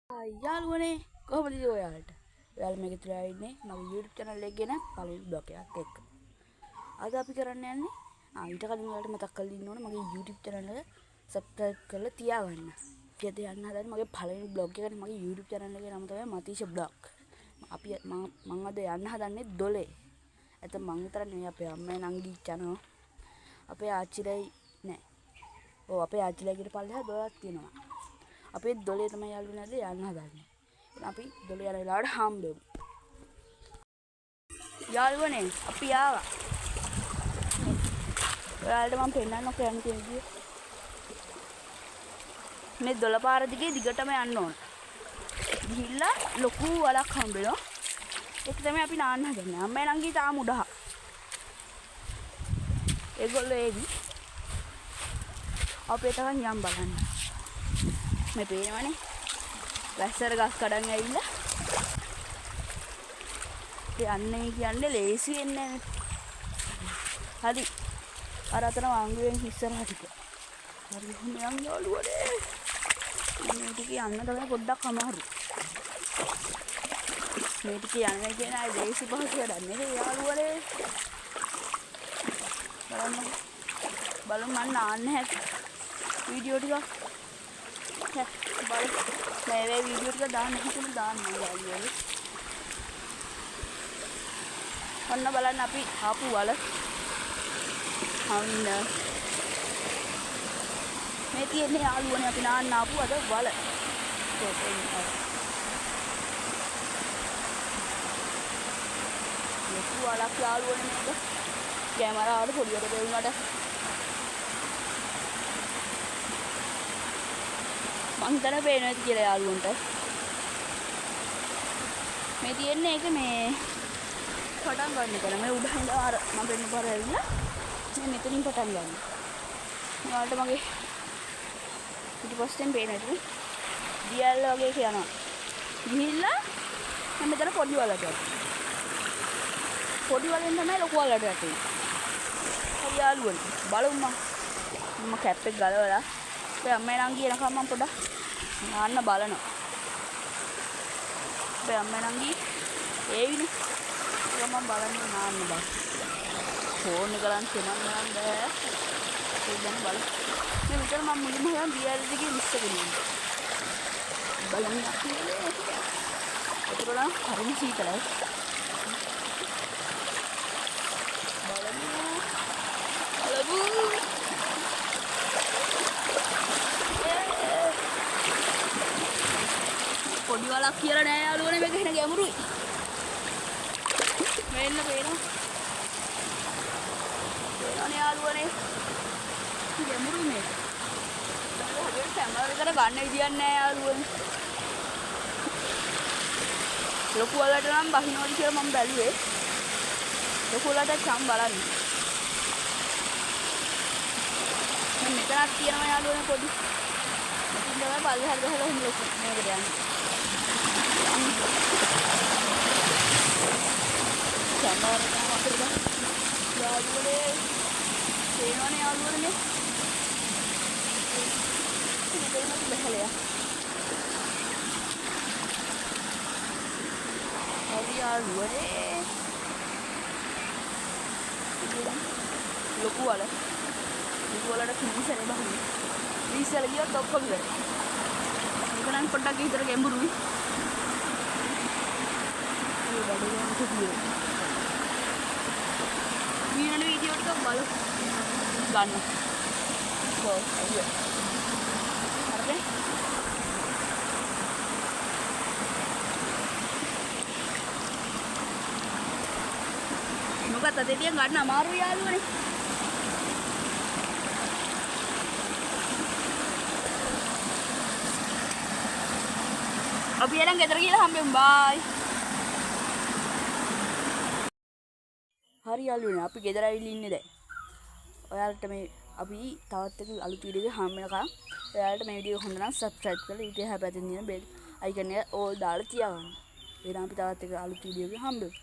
යාළුවනේ කොහොමද ඉතින් ඔයාලට? ඔයාලා මේක තියලා ඉන්නේ මගේ YouTube channel එකේ ගෙන පළවෙනි බ්ලොග් එකක් එක්ක. අද අපි කරන්න යන්නේ ඊට කලින් ඔයාලට මතක් කරලා ඉන්න ඕනේ මගේ YouTube channel එක subscribe කරලා තියාගන්න. ඊට යන්න හදන්නේ මගේ පළවෙනි බ්ලොග් එකට මගේ YouTube channel එකේ නම තමයි මතීෂ බ්ලොග්. අපි මම අද යන්න හදන්නේ දොලේ. ඇත්ත මං විතර නෙවෙයි අපේ අම්මයි නංගිත් යනවා. අපේ ආච්චිලයි නෑ. ඔව් අපේ ආච්චිලයිගේ පල්ලෙහා දොලක් තියෙනවා. අපේ දොලේ තමයි යාළුවනේ යන්න හදන්නේ. අපි දොලේ යන වෙලාවට හම්බෙමු. යාළුවනේ අපි ආවා. ඔයාලට මම පෙන්නන්නකො යන්න තියෙන විදිය. මේ දොල පාර දිගේ දිගටම යන්න ඕන. ගිහිල්ලා ලොකු වලක් හම්බෙනවා. ඒක තමයි අපි නාන්න හදන්නේ. අම්මයි නංගි තාම උඩහ. ඒගොල්ලෝ එවි. අපේ තරම් යම් බලන්න. මේ පේනවනේ වැස්සර ගස් කඩන් ඇවිල්ලා යන්නේ කියන්නේ ලේසි වෙන්නේ නැහැ. හරි. අර අතන වංගුවෙන් ඉස්සරහ ටික. හරි මම යන් යාළුවනේ. මේ ටික යන්න තමයි පොඩ්ඩක් අමාරු. මේ ටික යන්න කියන අය ලේසි පහසු වැඩක් නෙවෙයි යාළුවනේ. බලමු මම නාන්න හැටි. වීඩියෝ ටික මේ වීඩියෝ ටික දාන්න හිතුණා දාන්න යාළුවනේ. ඔන්න බලන්න අපි ආපු වල. අන්න මේ තියෙන්නේ යාළුවනේ අපි නාන්න ආපු අද වල. ලොකු වලක් යාළුවනේ මේක. කැමරාවට පොඩියට දෙවුනට මං හිතන්නේ පේනවා කියලා යාළුවන්ට. මේ තියෙන්නේ ඒක මේ පටන් ගන්න එක. මේ උඩ ඉඳලා අර මම පෙන්න පාර ඇවිල්ලා මේ මෙතනින් පටන් ගන්න. ඔයාලට මගේ පිටිපස්සෙන් පේන එක දියල්ල වගේ කියනවා. ගිහිල්ලා මම මෙතන පොඩි වලට යනවා. පොඩි වලෙන් තමයි ලොකු වලට යන්නේ. හරි යාළුවනේ බලමු මම කැප් එක ගලවලා අපේ අම්මයි නංගි එනකම් මම පොඩ්ඩක් නාන්න බලනවා. අපේ අම්මයි නංගි ඒවිනේ. ඒක මම බලන්නේ නාන්න බෑ. ෆෝන් එක ගන්න තේමන්න බෑ. ඒක දැන් බලමු. මේ විතර මම මුලින්ම හොයන් බීආර් එකේ ලිස්ට් එක ලියන්න. බලමු අපි. ඒතරම් හරිම සීතලයි. බලමු. පොඩි වලක් කියලා නෑ යාළුවනේ මේක එහෙන ගැඹුරුයි. මෙන්න පේනවා. පේනවනේ යාළුවනේ. ගැඹුරුයි මේක. ඔබේ කැමරා විතර ගන්න විදියක් නෑ යාළුවනේ. ලොකු වලට නම් බහිනවද කියලා මම බැලුවේ. ලොකු වලට සම් බලන්න. මෙතනක් තියෙනවා යාළුවනේ පොඩි. ඉතින් තමයි පල්ලෙහාට ගහලා එහෙම ලොකු මේකට යන්නේ. කැමරා එක අපිට යාළුවනේ පේනවනේ යාළුවනේ මෙතනත් බහලයා. හරි යාළුවනේ ලොකු වල වලට කිසිසෙම බහන්නේ. ඉස්සෙල්ලා ගියොත් ඔක්කොම ඉවරයි. ඒක නම් පොඩ්ඩක් විතර ගැඹුරුයි. ඒ බඩේ යන කිව්වේ. ඊළඟ වීඩියෝ ටික බලමු. ගන්න. කොහොමද? හරිද? මොකද දෙවියන් ගන්න අමාරු යාළුවනේ. අපි එලන් ගෙදර ගිහලා හම්බෙමු. බයි. හරි යාළුවනේ අපි ගෙදර ඇවිල්ලා ඉන්නේ දැන්. ඔයාලට මේ අපි තවත් එක අලුත් වීඩියෝ එකක් හම්බ වෙනකම් ඔයාලට මේ වීඩියෝ හොඳ නම් subscribe කරලා ඊට එහා පැත්තේ තියෙන bell icon එක all දාලා තියාගන්න. එහෙනම් අපි තවත් එක අලුත් වීඩියෝ එකක් හම්බෙමු.